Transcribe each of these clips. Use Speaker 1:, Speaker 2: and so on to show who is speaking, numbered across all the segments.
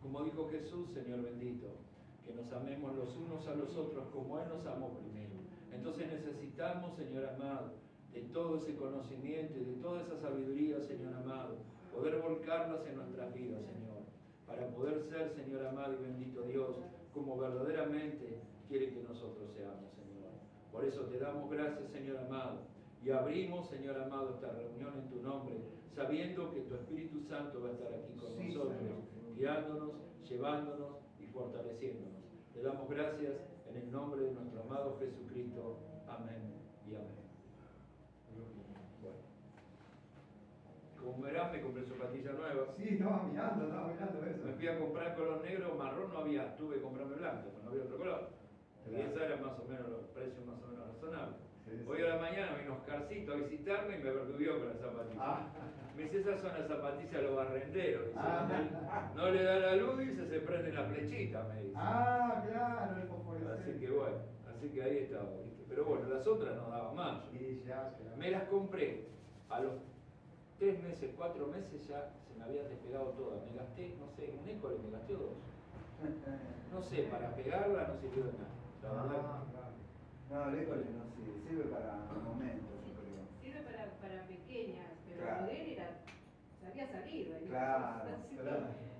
Speaker 1: Como dijo Jesús, Señor bendito, que nos amemos los unos a los otros como Él nos amó primero. Entonces necesitamos, Señor amado, de todo ese conocimiento y de toda esa sabiduría, Señor amado, poder volcarlas en nuestras vidas, Señor, para poder ser, Señor amado y bendito Dios, como verdaderamente quiere que nosotros seamos, Señor. Por eso te damos gracias, Señor amado, y abrimos, Señor amado, esta reunión en tu nombre, sabiendo que tu Espíritu Santo va a estar aquí con nosotros, guiándonos, llevándonos y fortaleciéndonos. Te damos gracias en el nombre de nuestro amado Jesucristo. Amén y amén. Bueno, como verás, me compré zapatillas nuevas.
Speaker 2: Sí, estaba mirando eso.
Speaker 1: Me fui a comprar color negro, marrón no había, tuve que comprarme blanco, pero no había otro color. Y esa era más o menos los precios más o menos razonables.
Speaker 2: Sí.
Speaker 1: Hoy a la mañana vino Oscarcito a visitarme y me pertubió con las zapatillas. Me dice, esas son las zapatillas de los barrenderos. Dice, no le da la luz y se prende la flechita, me dice.
Speaker 2: Claro, el fosforescente.
Speaker 1: Así que bueno, así que ahí estaba, ¿viste? Pero bueno, las otras no daban más. Me las compré. A los 3 meses, 4 meses ya se me había despegado todas. Me gasté, no sé, un école me gasté 2. No sé, para pegarla no sirvió de nada. La verdad.
Speaker 2: No, el école no sirve para momentos, yo creo.
Speaker 3: Sirve para pequeñas, pero
Speaker 2: Claro.
Speaker 3: poder era, sabía salir.
Speaker 2: Claro.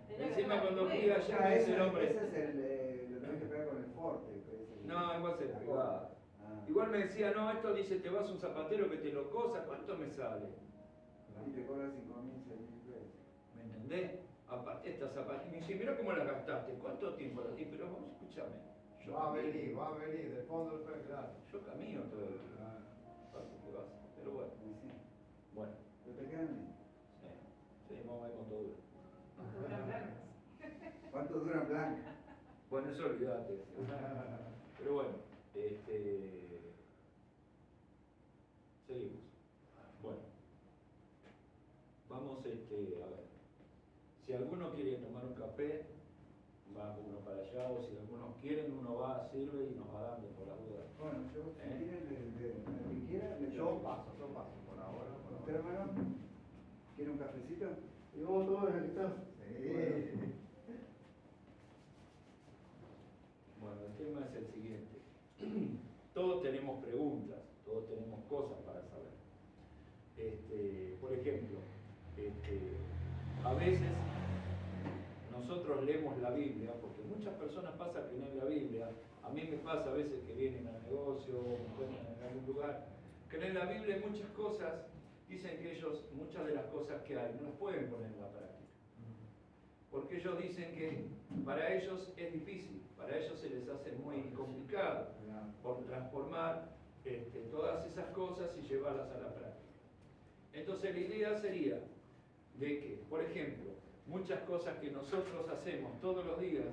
Speaker 1: Encima cuando fui allá me dice el hombre.
Speaker 2: Ese es lo tenés que pegar con el forte.
Speaker 1: No, igual se pegaba. Igual me decía, no, esto dice, te vas a un zapatero que te lo cosa, ¿cuánto me sale?
Speaker 2: Y te cobra 5.000, 6.000 pesos.
Speaker 1: ¿Me entendés? Aparte estas zapatillas, me dice, mira cómo las gastaste, ¿cuánto tiempo las di? Pero vos, escúchame.
Speaker 4: Va a venir, del fondo del fe, claro.
Speaker 1: Yo camino todo el día. Paso que vas. Pero bueno.
Speaker 2: Sí.
Speaker 1: Bueno.
Speaker 2: ¿Pero te quedan bien?
Speaker 1: Sí, vamos a ver cuánto dura.
Speaker 2: ¿Cuánto duran blancas?
Speaker 1: Bueno, eso olvídate. Pero bueno, seguimos. Bueno. Vamos a ver. Si alguno quiere tomar un café, va uno para allá, o si algunos quieren, uno va, sirve y nos va dando por las dudas.
Speaker 2: Bueno, yo, si quieren, el que quiera,
Speaker 4: Yo paso por ahora.
Speaker 2: ¿Usted, hermano? ¿Quiere un cafecito?
Speaker 4: ¿Y vos todos en el estado?
Speaker 2: Sí.
Speaker 1: Bueno, el tema es el siguiente. Todos tenemos preguntas, todos tenemos cosas para saber. Por ejemplo, a veces nosotros leemos la Biblia, porque muchas personas pasan que leen la Biblia. A mí me pasa a veces que vienen al negocio, me encuentran en algún lugar, que leen la Biblia y muchas cosas, dicen que ellos, muchas de las cosas que hay, no las pueden poner en la práctica. Porque ellos dicen que para ellos es difícil, para ellos se les hace muy complicado por transformar todas esas cosas y llevarlas a la práctica. Entonces la idea sería de que, por ejemplo, muchas cosas que nosotros hacemos todos los días,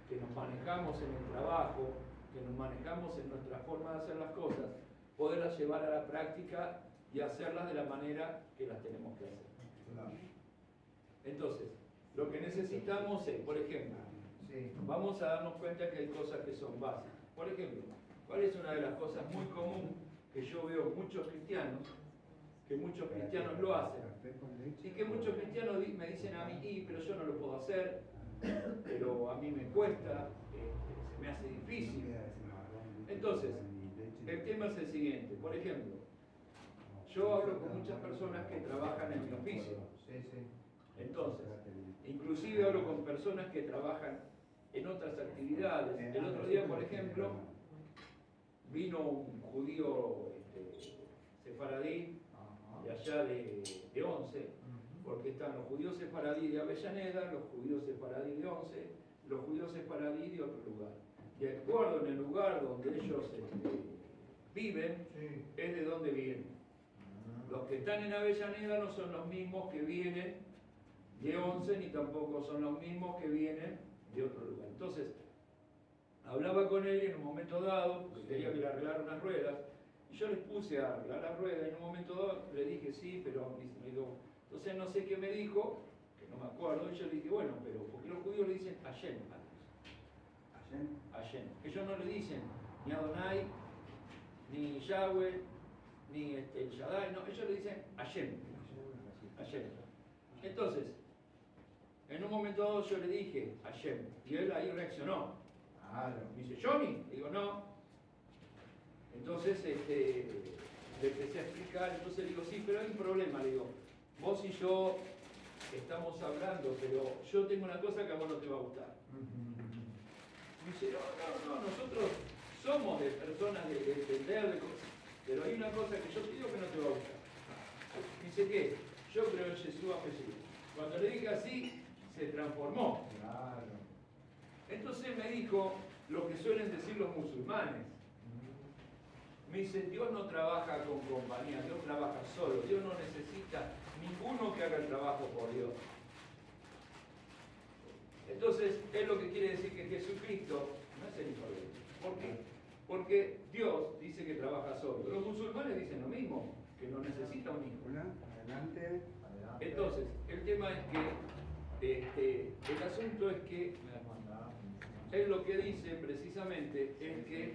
Speaker 1: que nos manejamos en el trabajo, que nos manejamos en nuestra forma de hacer las cosas, poderlas llevar a la práctica y hacerlas de la manera que las tenemos que hacer. Entonces, lo que necesitamos es, por ejemplo, vamos a darnos cuenta que hay cosas que son básicas. Por ejemplo, ¿cuál es una de las cosas muy comunes que yo veo muchos cristianos, que muchos cristianos lo hacen? Y que muchos cristianos me dicen a mí, pero yo no lo puedo hacer, pero a mí me cuesta, se me hace difícil. Entonces, el tema es el siguiente. Por ejemplo, yo hablo con muchas personas que trabajan en mi oficio. Entonces, inclusive hablo con personas que trabajan en otras actividades. El otro día, por ejemplo, vino un judío sefaradí de allá de Once, porque están los judíos sefaradí de Avellaneda, los judíos sefaradí de Once, los judíos sefaradí de otro lugar. De acuerdo en el lugar donde ellos viven, es de donde vienen. Los que están en Avellaneda no son los mismos que vienen de Once, ni tampoco son los mismos que vienen de otro lugar. Entonces, hablaba con él en un momento dado, porque quería que le arreglara unas ruedas, y yo les puse a arreglar las ruedas, y en un momento dado le dije sí, pero me dijo, entonces no sé qué me dijo, que no me acuerdo, y yo le dije, bueno, pero porque los judíos le dicen Hashem antes. Hashem. Ellos no le dicen ni Adonai, ni Yahweh, ni el Shaddai, no, ellos le dicen Hashem. Hashem. Entonces, En un momento dado yo le dije a Shem, y él ahí reaccionó.
Speaker 4: Claro.
Speaker 1: Me dice, Johnny, le digo, no. Entonces le empecé a explicar, entonces le digo, sí, pero hay un problema, le digo, vos y yo estamos hablando, pero yo tengo una cosa que a vos no te va a gustar. Me dice, no, nosotros somos de personas de entender, de cosas, pero hay una cosa que yo te digo que no te va a gustar. Dice, ¿qué? Yo creo en Jesús a Jesús. Cuando le dije así, se transformó.
Speaker 4: Claro.
Speaker 1: Entonces me dijo lo que suelen decir los musulmanes. Me dice, Dios no trabaja con compañía, Dios trabaja solo. Dios no necesita ninguno que haga el trabajo por Dios. Entonces, es lo que quiere decir que Jesucristo no es el hijo de Dios. ¿Por qué? Porque Dios dice que trabaja solo. Los musulmanes dicen lo mismo, que no necesita un hijo.
Speaker 2: Adelante.
Speaker 1: Entonces, el tema es que, el asunto es que, él lo que dice precisamente es que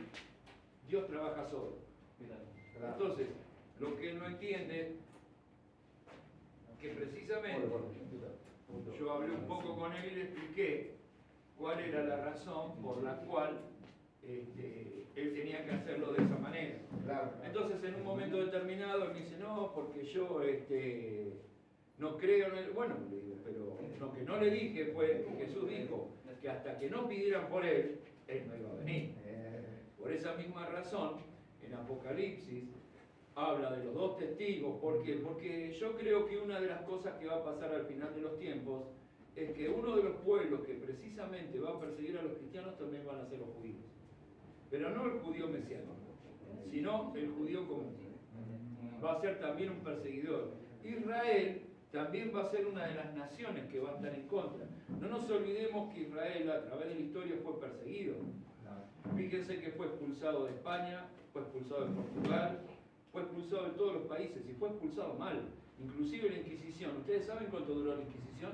Speaker 1: Dios trabaja solo. Entonces, lo que él no entiende, que precisamente, yo hablé un poco con él y le expliqué cuál era la razón por la cual él tenía que hacerlo de esa manera. Entonces, en un momento determinado, él me dice, no, porque yo no creo en él. Bueno, le digo, pero lo que no le dije fue que Jesús dijo que hasta que no pidieran por él, él no iba a venir. Por esa misma razón, en Apocalipsis habla de los dos testigos. ¿Por qué? Porque yo creo que una de las cosas que va a pasar al final de los tiempos es que uno de los pueblos que precisamente va a perseguir a los cristianos también van a ser los judíos. Pero no el judío mesiánico, sino el judío común. Va a ser también un perseguidor. Israel también va a ser una de las naciones que va a estar en contra. No nos olvidemos que Israel a través de la historia fue perseguido. Fíjense que fue expulsado de España, fue expulsado de Portugal, fue expulsado de todos los países y fue expulsado mal. Inclusive la Inquisición. ¿Ustedes saben cuánto duró la Inquisición?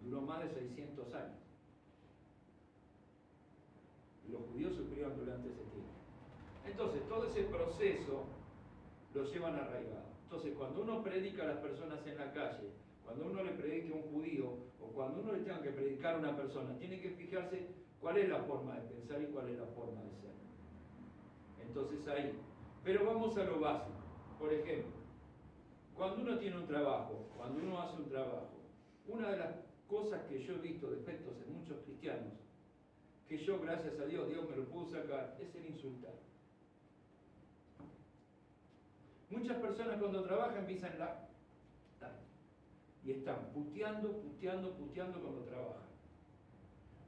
Speaker 1: Duró más de 600 años. Y los judíos sufrieron durante ese tiempo. Entonces, todo ese proceso lo llevan arraigado. Entonces, cuando uno predica a las personas en la calle, cuando uno le predica a un judío, o cuando uno le tenga que predicar a una persona, tiene que fijarse cuál es la forma de pensar y cuál es la forma de ser. Entonces ahí. Pero vamos a lo básico. Por ejemplo, cuando uno tiene un trabajo, cuando uno hace un trabajo, una de las cosas que yo he visto, defectos en muchos cristianos, que yo, gracias a Dios, Dios me lo pudo sacar, es el insultar. Muchas personas cuando trabajan empiezan y están puteando cuando trabajan.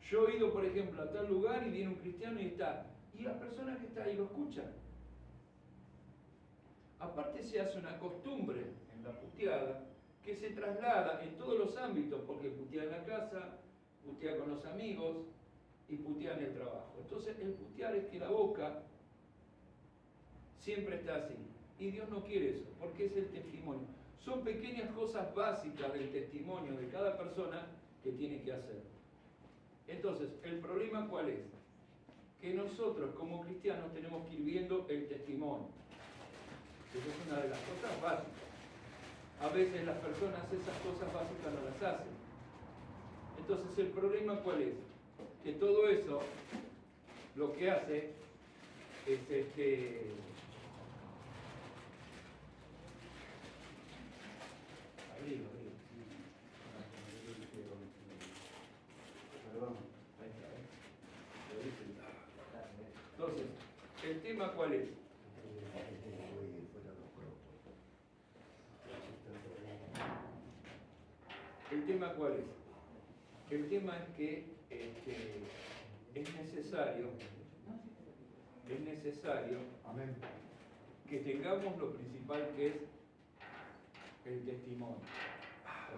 Speaker 1: Yo he ido, por ejemplo, a tal lugar y viene un cristiano y la persona que está ahí lo escucha. Aparte se hace una costumbre en la puteada que se traslada en todos los ámbitos, porque putea en la casa, putea con los amigos y putea en el trabajo. Entonces el putear es que la boca siempre está así. Y Dios no quiere eso, porque es el testimonio. Son pequeñas cosas básicas del testimonio de cada persona que tiene que hacer. Entonces, ¿el problema cuál es? Que nosotros como cristianos tenemos que ir viendo el testimonio. Esa es una de las cosas básicas. A veces las personas esas cosas básicas no las hacen. Entonces, ¿el problema cuál es? Que todo eso lo que hace es Abrilo.
Speaker 2: Perdón.
Speaker 1: Ahí está, lo dice. Entonces, ¿el tema cuál es? ¿El tema cuál es? El tema es que es necesario
Speaker 4: Amén.
Speaker 1: que tengamos lo principal que es el testimonio.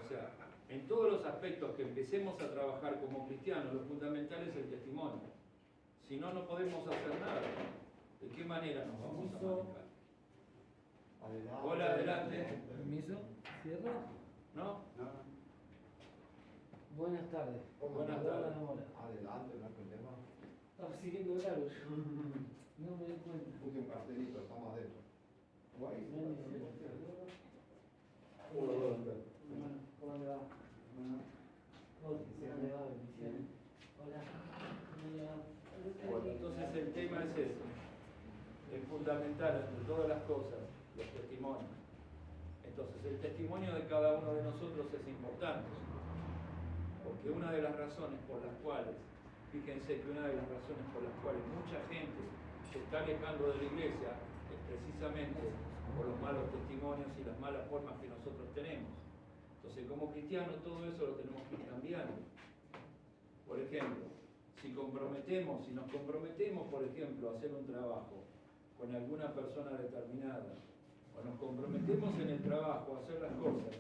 Speaker 1: O sea, en todos los aspectos que empecemos a trabajar como cristianos, lo fundamental es el testimonio. Si no, no podemos hacer nada. ¿De qué manera nos vamos a manejar?
Speaker 4: Adelante.
Speaker 1: Hola, adelante.
Speaker 5: Permiso, cierro.
Speaker 1: ¿No?
Speaker 5: Buenas tardes.
Speaker 1: Buenas
Speaker 5: Perdón
Speaker 1: tardes.
Speaker 5: la demora.
Speaker 4: Adelante, no hay problema.
Speaker 5: Estaba siguiendo el largo yo. No me di cuenta.
Speaker 4: Puse un cartelito, estamos adentro.
Speaker 5: No hay necesidad.
Speaker 1: fundamental entre todas las cosas, los testimonios. Entonces, el testimonio de cada uno de nosotros es importante, porque una de las razones por las cuales, fíjense que una de las razones por las cuales mucha gente se está alejando de la iglesia es precisamente por los malos testimonios y las malas formas que nosotros tenemos. Entonces, como cristianos, todo eso lo tenemos que ir cambiando. Por ejemplo, si nos comprometemos, por ejemplo, a hacer un trabajo con alguna persona determinada, o nos comprometemos en el trabajo a hacer las cosas,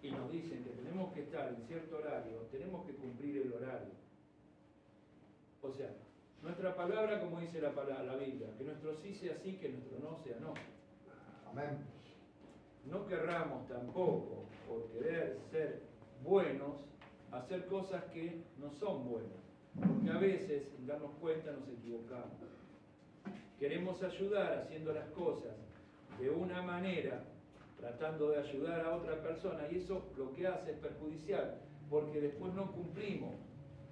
Speaker 1: y nos dicen que tenemos que estar en cierto horario, tenemos que cumplir el horario. O sea, nuestra palabra, como dice la Biblia, que nuestro sí sea sí, que nuestro no sea no.
Speaker 4: Amén.
Speaker 1: No querramos tampoco, por querer ser buenos, hacer cosas que no son buenas. Porque a veces, sin darnos cuenta, nos equivocamos. Queremos ayudar haciendo las cosas de una manera, tratando de ayudar a otra persona, y eso lo que hace es perjudicial, porque después no cumplimos.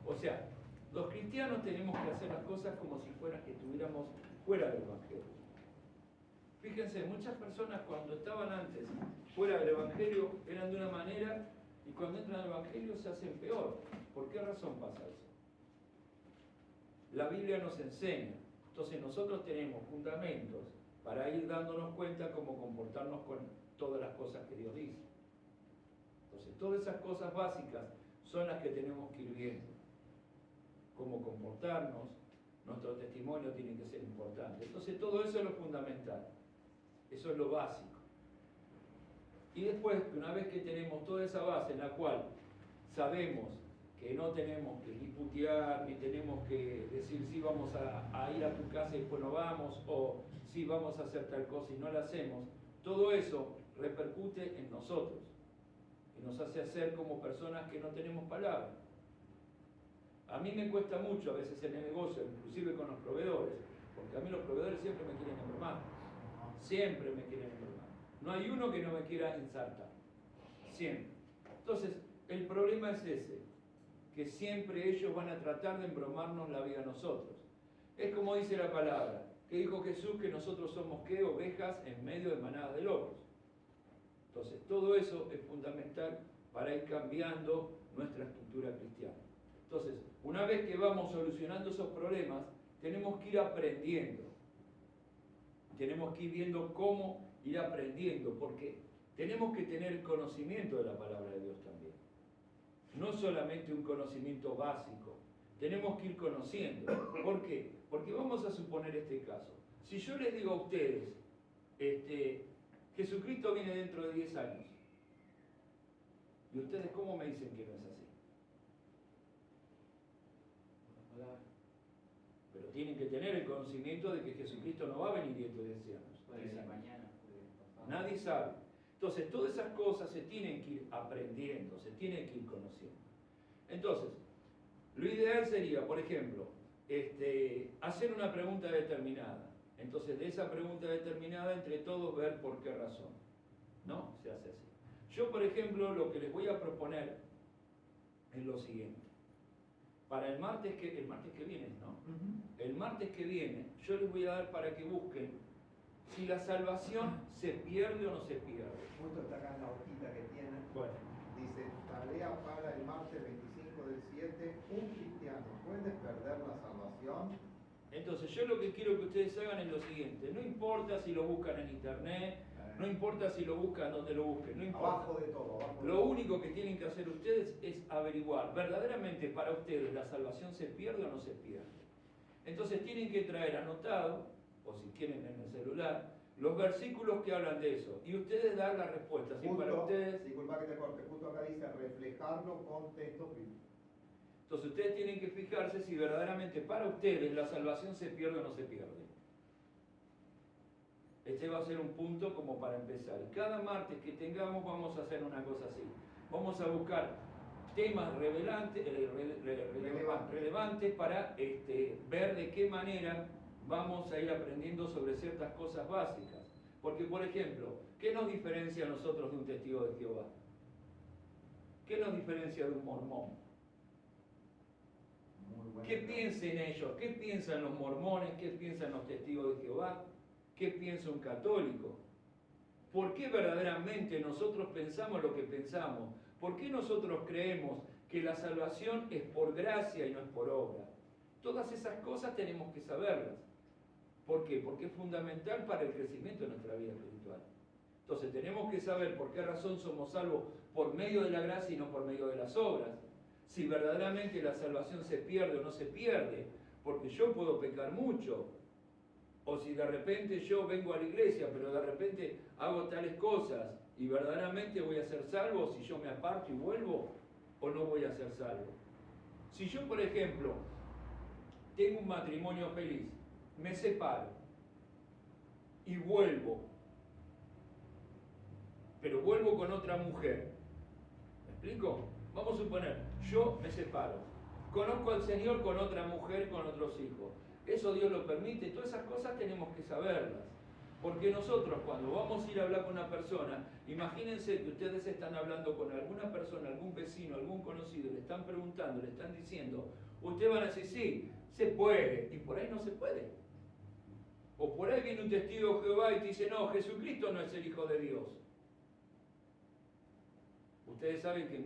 Speaker 1: O sea, los cristianos tenemos que hacer las cosas como si que estuviéramos fuera del Evangelio. Fíjense, muchas personas cuando estaban antes fuera del Evangelio eran de una manera, y cuando entran al Evangelio se hacen peor. ¿Por qué razón pasa eso? La Biblia nos enseña. Entonces nosotros tenemos fundamentos para ir dándonos cuenta cómo comportarnos con todas las cosas que Dios dice. Entonces todas esas cosas básicas son las que tenemos que ir viendo. Cómo comportarnos, nuestro testimonio tiene que ser importante. Entonces todo eso es lo fundamental. Eso es lo básico. Y después, una vez que tenemos toda esa base en la cual sabemos que no tenemos que disputear, ni tenemos que decir si vamos a ir a tu casa y después no vamos, o si vamos a hacer tal cosa y no la hacemos, todo eso repercute en nosotros y nos hace hacer como personas que no tenemos palabra. A mí me cuesta mucho a veces en el negocio, inclusive con los proveedores, porque a mí los proveedores siempre me quieren embromar, siempre me quieren embromar. No hay uno que no me quiera ensartar, siempre. Entonces, el problema es ese, que siempre ellos van a tratar de embromarnos la vida a nosotros. Es como dice la palabra, que dijo Jesús que nosotros somos ¿qué? Ovejas en medio de manadas de lobos. Entonces, todo eso es fundamental para ir cambiando nuestra estructura cristiana. Entonces, una vez que vamos solucionando esos problemas, tenemos que ir aprendiendo. Tenemos que ir viendo cómo ir aprendiendo, porque tenemos que tener el conocimiento de la palabra de Dios también. No solamente un conocimiento básico, tenemos que ir conociendo. ¿Por qué? Porque vamos a suponer este caso. Si yo les digo a ustedes, Jesucristo viene dentro de 10 años, ¿y ustedes cómo me dicen que no es así? Pero tienen que tener el conocimiento de que Jesucristo no va a venir dentro de 10 años.
Speaker 2: Puede ser mañana, puede pasar.
Speaker 1: Nadie sabe. Entonces, todas esas cosas se tienen que ir aprendiendo, se tienen que ir conociendo. Entonces, lo ideal sería, por ejemplo, hacer una pregunta determinada. Entonces, de esa pregunta determinada, entre todos ver por qué razón. ¿No? Se hace así. Yo, por ejemplo, lo que les voy a proponer es lo siguiente. Para el martes que viene, ¿no? El martes que viene, yo les voy a dar para que busquen si la salvación se pierde o no se pierde.
Speaker 4: Justo está acá en la hojita que tiene.
Speaker 1: Bueno,
Speaker 4: Dice, tarea para el martes 25 del 7, un cristiano puede perder la salvación.
Speaker 1: entonces yo lo que quiero que ustedes hagan es lo siguiente. No importa si lo buscan en internet, no importa si lo buscan donde lo busquen, no importa.
Speaker 4: Abajo de todo.
Speaker 1: Lo único que tienen que hacer ustedes es averiguar verdaderamente para ustedes la salvación se pierde o no se pierde. Entonces tienen que traer anotado, o si quieren en el celular, los versículos que hablan de eso. Y ustedes dan la respuesta. Si para ustedes...
Speaker 4: Disculpa que te corte, justo acá dice reflejarlo con texto bíblico.
Speaker 1: Entonces ustedes tienen que fijarse si verdaderamente para ustedes la salvación se pierde o no se pierde. Este va a ser un punto como para empezar. Y cada martes que tengamos vamos a hacer una cosa así. Vamos a buscar temas relevantes para ver de qué manera vamos a ir aprendiendo sobre ciertas cosas básicas. Porque, por ejemplo, ¿qué nos diferencia a nosotros de un testigo de Jehová? ¿Qué nos diferencia de un mormón? ¿Qué piensan ellos? ¿Qué piensan los mormones? ¿Qué piensan los testigos de Jehová? ¿Qué piensa un católico? ¿Por qué verdaderamente nosotros pensamos lo que pensamos? ¿Por qué nosotros creemos que la salvación es por gracia y no es por obra? Todas esas cosas tenemos que saberlas. ¿Por qué? Porque es fundamental para el crecimiento de nuestra vida espiritual. Entonces tenemos que saber por qué razón somos salvos por medio de la gracia y no por medio de las obras. Si verdaderamente la salvación se pierde o no se pierde, porque yo puedo pecar mucho, o si de repente yo vengo a la iglesia, pero de repente hago tales cosas y verdaderamente voy a ser salvo si yo me aparto y vuelvo, o no voy a ser salvo. Si yo, por ejemplo, tengo un matrimonio feliz, me separo y vuelvo, pero vuelvo con otra mujer, ¿me explico? Vamos a suponer, yo me separo, conozco al Señor con otra mujer, con otros hijos. Eso Dios lo permite, todas esas cosas tenemos que saberlas. Porque nosotros cuando vamos a ir a hablar con una persona, imagínense que ustedes están hablando con alguna persona, algún vecino, algún conocido, le están preguntando, le están diciendo, ustedes van a decir, sí, se puede, y por ahí no se puede. O por ahí viene un testigo de Jehová y te dice, no, Jesucristo no es el Hijo de Dios. Ustedes saben que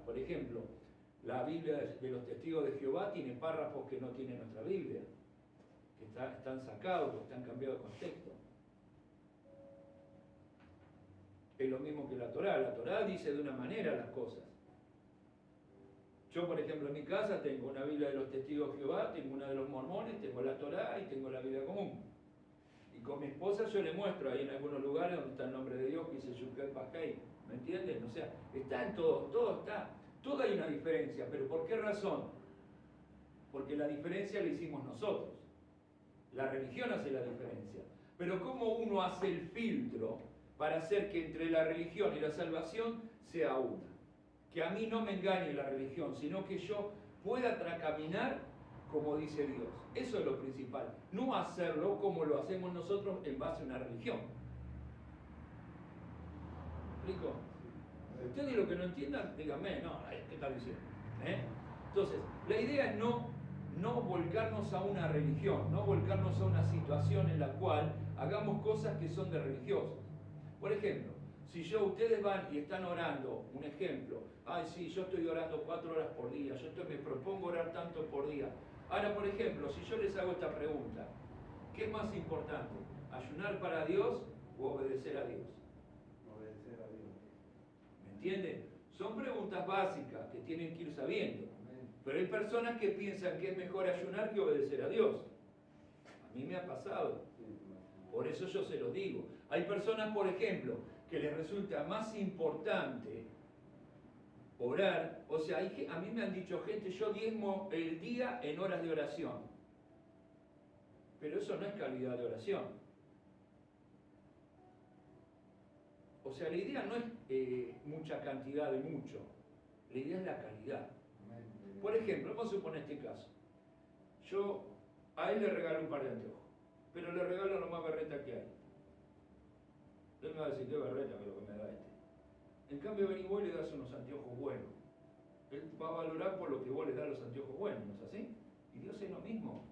Speaker 1: por ejemplo, la Biblia de los testigos de Jehová tiene párrafos que no tiene nuestra Biblia, que están sacados, que están cambiados de contexto. Es lo mismo que la Torá. La Torá dice de una manera las cosas. Yo, por ejemplo, en mi casa tengo una Biblia de los testigos de Jehová, tengo una de los mormones, tengo la Torá y tengo la Biblia común. Y con mi esposa yo le muestro ahí en algunos lugares donde está el nombre de Dios, que dice Yuket Pajei. ¿Me entienden? O sea, está en todo está. Todo hay una diferencia, pero ¿por qué razón? Porque la diferencia la hicimos nosotros. La religión hace la diferencia. Pero ¿cómo uno hace el filtro para hacer que entre la religión y la salvación sea una? Que a mí no me engañe la religión, sino que yo pueda caminar como dice Dios. Eso es lo principal. No hacerlo como lo hacemos nosotros en base a una religión. ¿Me explico? Ustedes lo que no entiendan, díganme, no, ¿qué está diciendo? Entonces, la idea es no volcarnos a una religión, no volcarnos a una situación en la cual hagamos cosas que son de religiosos. Por ejemplo, si ustedes van y están orando, un ejemplo, ay sí, yo estoy orando 4 horas por día, me propongo orar tanto por día. Ahora, por ejemplo, si yo les hago esta pregunta, ¿qué es más importante? ¿Ayunar para Dios o obedecer a Dios?
Speaker 2: Obedecer a Dios.
Speaker 1: ¿Me entienden? Son preguntas básicas que tienen que ir sabiendo. Pero hay personas que piensan que es mejor ayunar que obedecer a Dios. A mí me ha pasado. Por eso yo se los digo. Hay personas, por ejemplo, que les resulta más importante orar. O sea, a mí me han dicho gente, yo diezmo el día en horas de oración. Pero eso no es calidad de oración. O sea, la idea no es mucha cantidad de mucho. La idea es la calidad. Por ejemplo, vamos a suponer este caso. Yo a él le regalo un par de anteojos, pero le regalo lo más berreta que hay. Él me va a decir, qué berreta que lo que me da este. En cambio, venís vos y le das unos anteojos buenos. Él va a valorar por lo que vos le das los anteojos buenos, ¿no es así? Y Dios es lo mismo.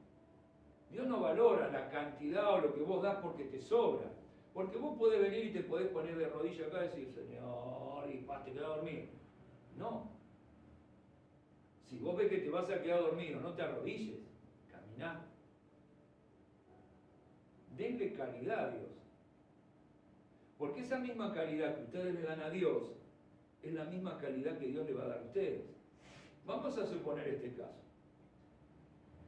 Speaker 1: Dios no valora la cantidad o lo que vos das porque te sobra. Porque vos podés venir y te podés poner de rodillas acá y decir, Señor, y te quedás dormido. No. Si vos ves que te vas a quedar dormido, no te arrodilles, caminá. Denle calidad a Dios. Porque esa misma calidad que ustedes le dan a Dios es la misma calidad que Dios le va a dar a ustedes. Vamos a suponer este caso.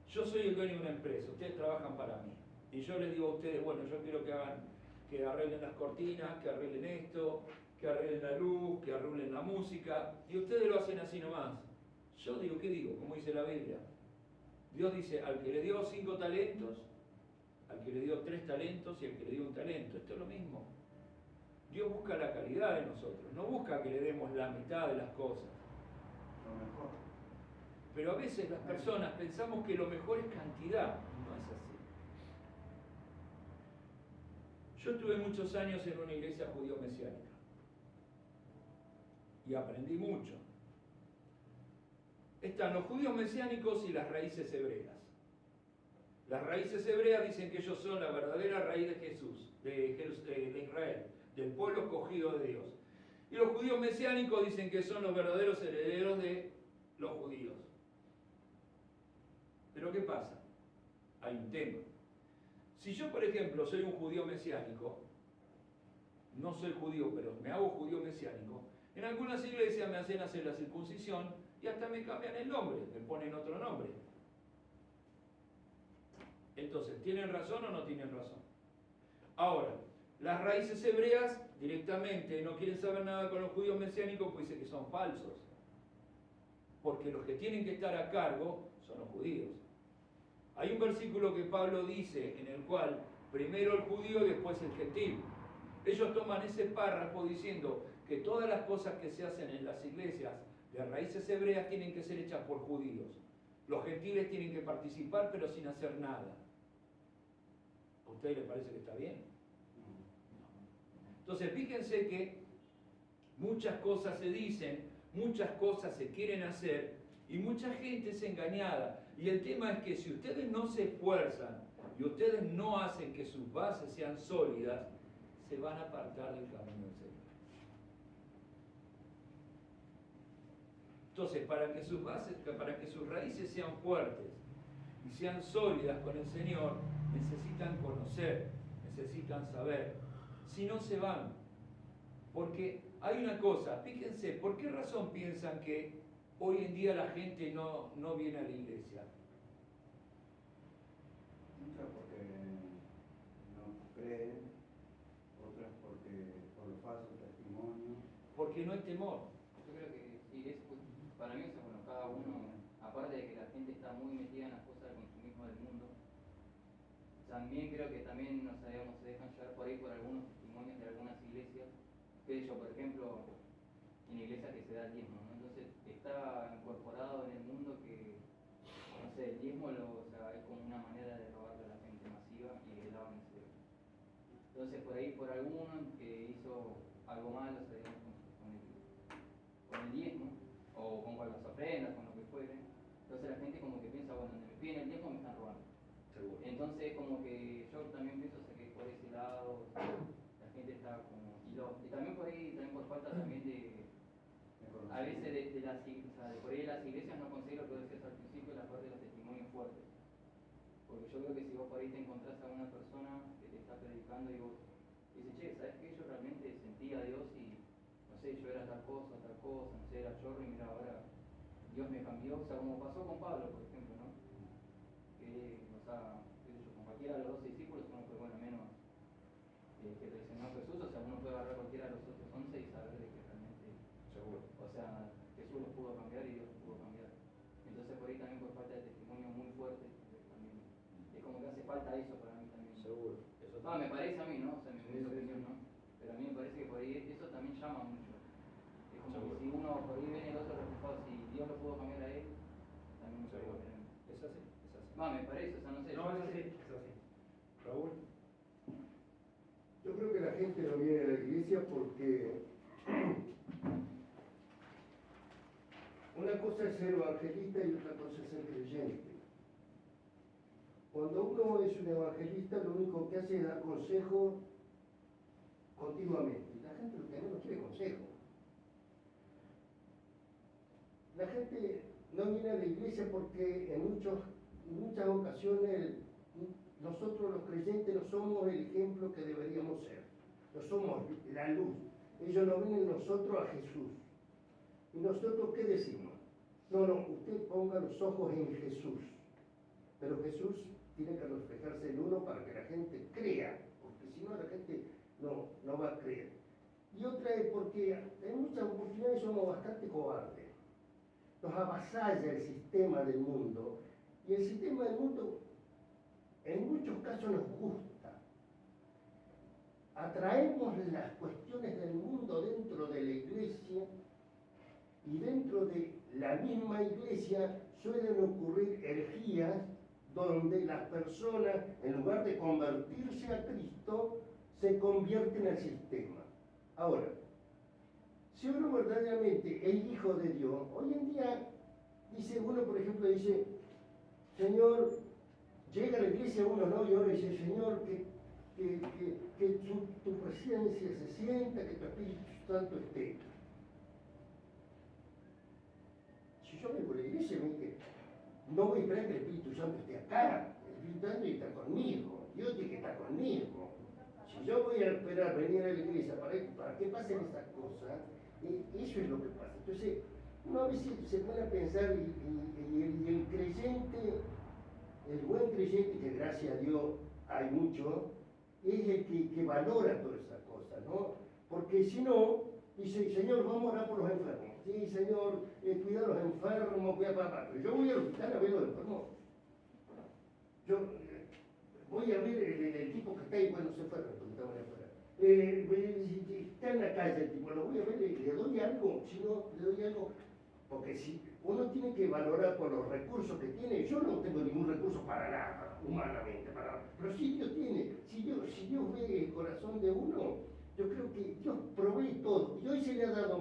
Speaker 1: Yo soy el dueño de una empresa, ustedes trabajan para mí. Y yo les digo a ustedes, bueno, yo quiero que arreglen las cortinas, que arreglen esto, que arreglen la luz, que arreglen la música. Y ustedes lo hacen así nomás. Yo digo, ¿qué digo? Como dice la Biblia. Dios dice, al que le dio 5 talentos, al que le dio 3 talentos y al que le dio 1 talento. Esto es lo mismo. Dios busca la calidad de nosotros, no busca que le demos la mitad de las cosas.
Speaker 2: Lo mejor.
Speaker 1: Pero a veces las personas pensamos que lo mejor es cantidad. No es así. Yo estuve muchos años en una iglesia judío-mesiánica. Y aprendí mucho. Están los judíos mesiánicos y las raíces hebreas. Las raíces hebreas dicen que ellos son la verdadera raíz de Jesús, de Israel, del pueblo escogido de Dios. Y los judíos mesiánicos dicen que son los verdaderos herederos de los judíos. Pero ¿qué pasa? Hay un tema. Si yo, por ejemplo, soy un judío mesiánico, no soy judío, pero me hago judío mesiánico, en algunas iglesias me hacen hacer la circuncisión y hasta me cambian el nombre, me ponen otro nombre. Entonces, ¿tienen razón o no tienen razón? Ahora, las raíces hebreas directamente no quieren saber nada con los judíos mesiánicos, pues dicen que son falsos. Porque los que tienen que estar a cargo son los judíos. Hay un versículo que Pablo dice en el cual primero el judío y después el gentil. Ellos toman ese párrafo diciendo que todas las cosas que se hacen en las iglesias de raíces hebreas tienen que ser hechas por judíos. Los gentiles tienen que participar pero sin hacer nada. ¿A ustedes les parece que está bien? Entonces fíjense que muchas cosas se dicen, muchas cosas se quieren hacer y mucha gente es engañada. Y el tema es que si ustedes no se esfuerzan y ustedes no hacen que sus bases sean sólidas, se van a apartar del camino del Señor. Entonces, para que sus raíces sean fuertes y sean sólidas con el Señor, necesitan conocer, necesitan saber. Si no, se van. Porque hay una cosa, fíjense, ¿por qué razón piensan que hoy en día la gente no viene a la iglesia?
Speaker 2: Muchas porque no creen, otras porque por los falsos testimonios.
Speaker 1: Porque no hay temor.
Speaker 6: Yo creo que sí, para mí, o sea, bueno, cada uno, aparte de que la gente está muy metida en las cosas del consumismo del mundo, también creo que también, no sabemos, se dejan llevar por ahí por algunos testimonios de algunas iglesias, que yo, por ejemplo, en iglesias que se da el diezmo, ¿no? Entonces está incorporado en el mundo que, no sé, el diezmo o sea, es como una manera de robarle a la gente masiva y le lavan el cerebro. Entonces por ahí, por alguno que hizo algo malo, o sea, digamos, con el diezmo, o con las ofrendas, con lo que fuere, entonces la gente como que piensa, bueno, donde me piden el diezmo me están robando.
Speaker 1: Seguro.
Speaker 6: Entonces como que yo también pienso, o sea, que por ese lado, o sea, la gente está como... Y también por ahí, también por falta también de... A veces por ahí las iglesias no consiguen lo que decías al principio, la parte de los testimonios fuertes. Porque yo creo que si vos por ahí te encontrás a una persona que te está predicando y vos dices, che, ¿sabes qué? Yo realmente sentía a Dios y, no sé, yo era tal cosa, no sé, era chorro y mira, ahora Dios me cambió. O sea, como pasó con Pablo, por ejemplo, ¿no? Que, o sea, con cualquiera de los 12 discípulos, uno fue, bueno, menos que traicionó a Jesús, o sea, uno puede agarrar cualquiera de los otros 11 y saber de que realmente,
Speaker 1: Seguro.
Speaker 6: o sea, Jesús los pudo cambiar y Dios los pudo cambiar. Entonces por ahí también por falta de testimonio muy fuerte, también es como que hace falta eso para mí también.
Speaker 1: Seguro. Eso
Speaker 6: Me parece a mí, ¿no? O sea, mi opinión, ¿no? Pero a mí me parece que por ahí eso también llama mucho. Es como
Speaker 1: Seguro.
Speaker 6: que si uno por ahí viene el otro reflejado, si Dios lo pudo cambiar a él, también me puede cambiar a mí.
Speaker 1: Es así, es así.
Speaker 6: Me parece, o sea, no sé.
Speaker 1: No, es así, es así. Raúl.
Speaker 7: Yo creo que la gente no viene a la iglesia porque una cosa es ser evangelista y otra cosa es ser creyente. Cuando uno es un evangelista, lo único que hace es dar consejo continuamente. La gente lo que menos quiere consejo. La gente no viene a la iglesia porque en muchas ocasiones nosotros los creyentes no somos el ejemplo que deberíamos ser. No somos la luz. Ellos no ven en nosotros a Jesús. ¿Y nosotros qué decimos? No, usted ponga los ojos en Jesús. Pero Jesús tiene que reflejarse en uno para que la gente crea, porque si no la gente no va a creer. Y otra es porque en muchas oportunidades somos bastante cobardes. Nos avasalla el sistema del mundo, y el sistema del mundo en muchos casos nos gusta. Atraemos las cuestiones del mundo dentro de la iglesia, y dentro de la misma iglesia suelen ocurrir herejías donde las personas, en lugar de convertirse a Cristo, se convierten al sistema. Ahora, si uno verdaderamente es hijo de Dios, hoy en día dice uno, por ejemplo, dice, Señor, llega a la iglesia uno, ¿no? Y ora y dice, Señor, que tu presencia se sienta, que tu Espíritu Santo esté. Si yo vengo a la iglesia, no voy a esperar que el Espíritu Santo esté acá. El Espíritu Santo está conmigo. Dios tiene que estar conmigo. Si yo voy a esperar venir a la iglesia para que pasen estas cosas, eso es lo que pasa. Entonces, uno a veces se pone a pensar y el creyente, el buen creyente, que gracias a Dios hay mucho, es el que valora todas esas cosas, ¿no? Porque si no, dice, Señor, vamos a orar por los enfermos. Sí, Señor, cuida a los enfermos, cuida a papá. Pero yo voy al hospital a ver a los enfermos. Yo voy a ver el tipo que está ahí, bueno, se fue, porque estaba allá afuera. Está en la calle el tipo, lo voy a ver, le doy algo, si no, le doy algo. Porque si uno tiene que valorar por los recursos que tiene, yo no tengo ningún recurso para nada, humanamente, para nada. Pero si Dios tiene, si Dios ve el corazón de uno, yo creo que Dios provee todo. Y hoy se le ha dado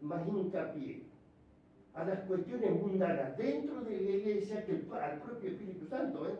Speaker 7: más hincapié a las cuestiones mundanas dentro de la iglesia que al propio Espíritu Santo, ¿eh?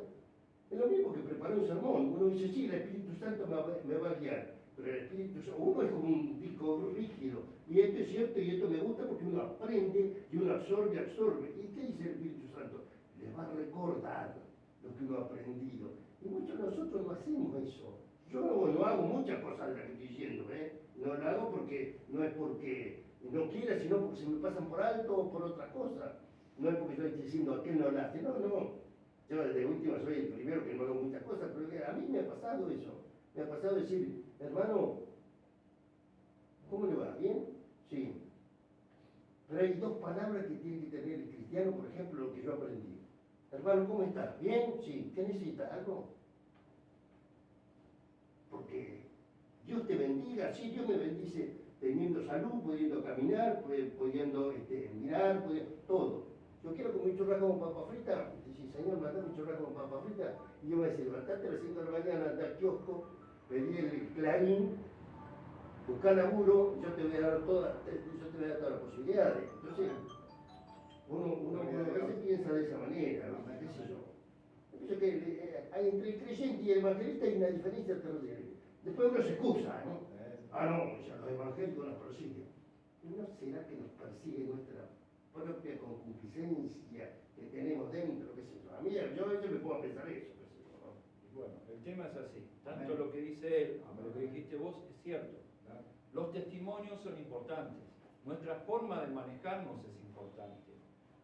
Speaker 7: Es lo mismo que preparar un sermón. Uno dice, sí, el Espíritu Santo me va a guiar. Pero el Espíritu Santo, uno es como un disco rígido. Y esto es cierto y esto me gusta porque uno aprende y uno absorbe. ¿Y qué dice el Espíritu Santo? Les va a recordar lo que uno ha aprendido. Y muchos de nosotros no hacemos eso. Yo no hago muchas cosas de las que estoy diciendo, ¿eh? No lo hago porque no es porque no quiera, sino porque se me pasan por alto o por otra cosa. No es porque yo esté diciendo aquel no lo hace, no. Yo de última soy el primero que no hago muchas cosas, pero a mí me ha pasado eso. Me ha pasado decir, hermano, ¿cómo le va? ¿Bien? Sí. Pero hay dos palabras que tiene que tener el cristiano, por ejemplo, lo que yo aprendí. Hermano, ¿cómo estás? ¿Bien? Sí. ¿Qué necesitas? ¿Algo? Porque Dios te bendiga, sí, Dios me bendice teniendo salud, pudiendo caminar, pudiendo mirar, todo. Yo quiero comer churrasco con papa frita. Sí, Señor, mandame churrasco con papa frita. Y yo voy a decir, levantate a las 5 de la mañana, anda al kiosco, pedí el Clarín, buscar laburo, yo te voy a dar todas las posibilidades. Entonces, uno a veces piensa de esa manera, ¿no? ¿Qué sé yo? Yo pienso que entre el creyente y el evangelista hay una diferencia terrible. Después uno se excusa, ¿no? No, ya los evangélicos nos persiguen. ¿No será que nos persigue nuestra propia concupiscencia que tenemos dentro? ¿Qué sé yo? A mí, yo me puedo pensar eso, qué sé yo, ¿no?
Speaker 1: Bueno, el tema es así. Tanto lo que dice él como lo que dijiste vos es cierto. Los testimonios son importantes. Nuestra forma de manejarnos es importante.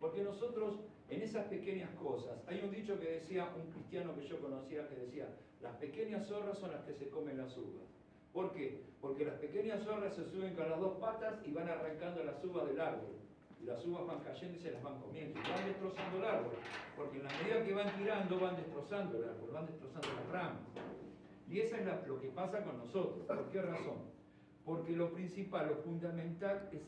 Speaker 1: Porque nosotros, en esas pequeñas cosas, hay un dicho que decía, un cristiano que yo conocía, que decía, las pequeñas zorras son las que se comen las uvas. ¿Por qué? Porque las pequeñas zorras se suben con las dos patas y van arrancando las uvas del árbol. Y las uvas van cayendo y se las van comiendo. Y van destrozando el árbol. Porque en la medida que van tirando, van destrozando el árbol, van destrozando las ramas. Y eso es lo que pasa con nosotros. ¿Por qué razón? Porque lo principal, lo fundamental es